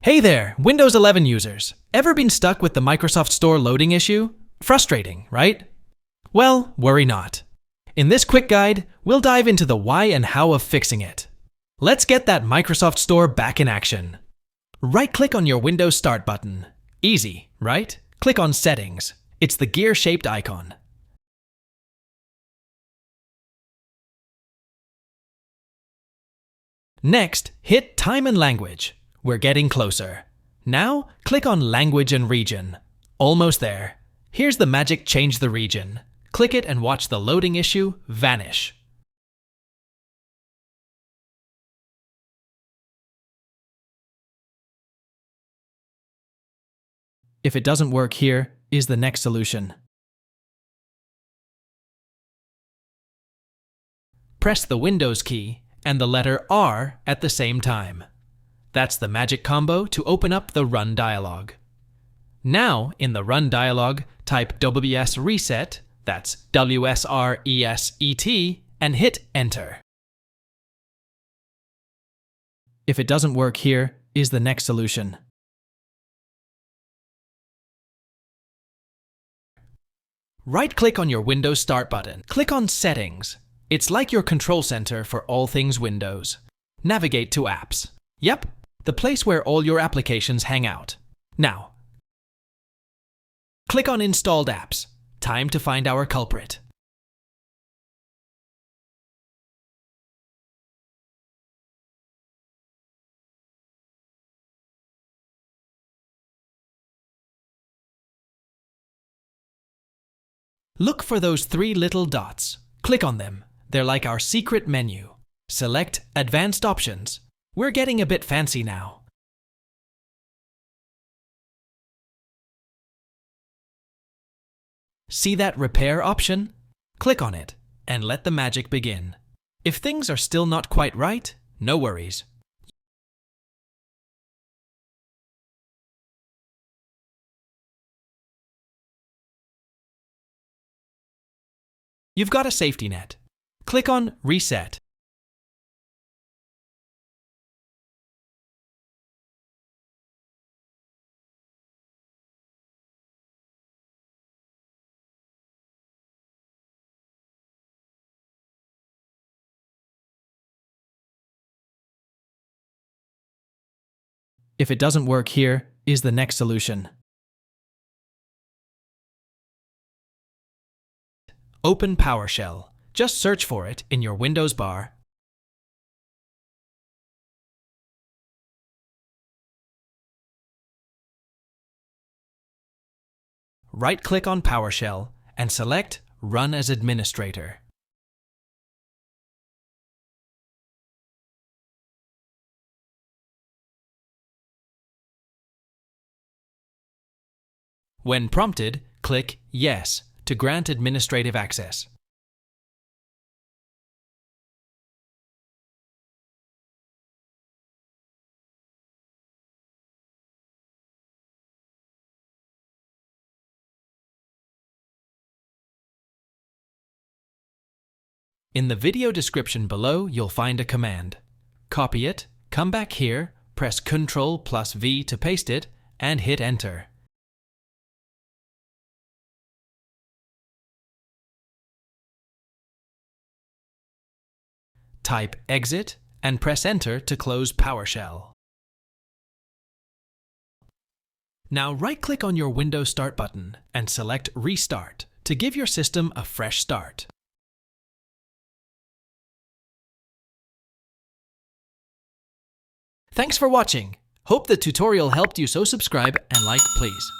Hey there, Windows 11 users. Ever been stuck with the Microsoft Store loading issue? Frustrating, right? Well, worry not. In this quick guide, we'll dive into the why and how of fixing it. Let's get that Microsoft Store back in action. Right-click on your Windows Start button. Easy, right? Click on Settings. It's the gear-shaped icon. Next, hit Time and Language. We're getting closer. Now, click on Language and Region. Almost there. Here's the magic Change the Region. Click it and watch the loading issue vanish. If it doesn't work here, is the next solution. Press the Windows key and the letter R at the same time. That's the magic combo to open up the Run dialog. Now, in the Run dialog, type WS Reset, that's WSRESET, and hit Enter. If it doesn't work here, is the next solution. Right-click on your Windows Start button. Click on Settings. It's like your control center for all things Windows. Navigate to Apps. Yep, the place where all your applications hang out. Now, click on Installed Apps. Time to find our culprit. Look for those three little dots. Click on them. They're like our secret menu. Select Advanced Options. We're getting a bit fancy now. See that Repair option? Click on it and let the magic begin. If things are still not quite right, no worries. You've got a safety net. Click on Reset. If it doesn't work here, is the next solution. Open PowerShell. Just search for it in your Windows bar. Right-click on PowerShell and select Run as Administrator. When prompted, click Yes to grant administrative access. In the video description below, you'll find a command. Copy it, come back here, press Ctrl+V to paste it, and hit Enter. Type Exit and press Enter to close PowerShell. Now right-click on your Windows Start button and select Restart to give your system a fresh start. Thanks for watching. Hope the tutorial helped you, so subscribe and like please.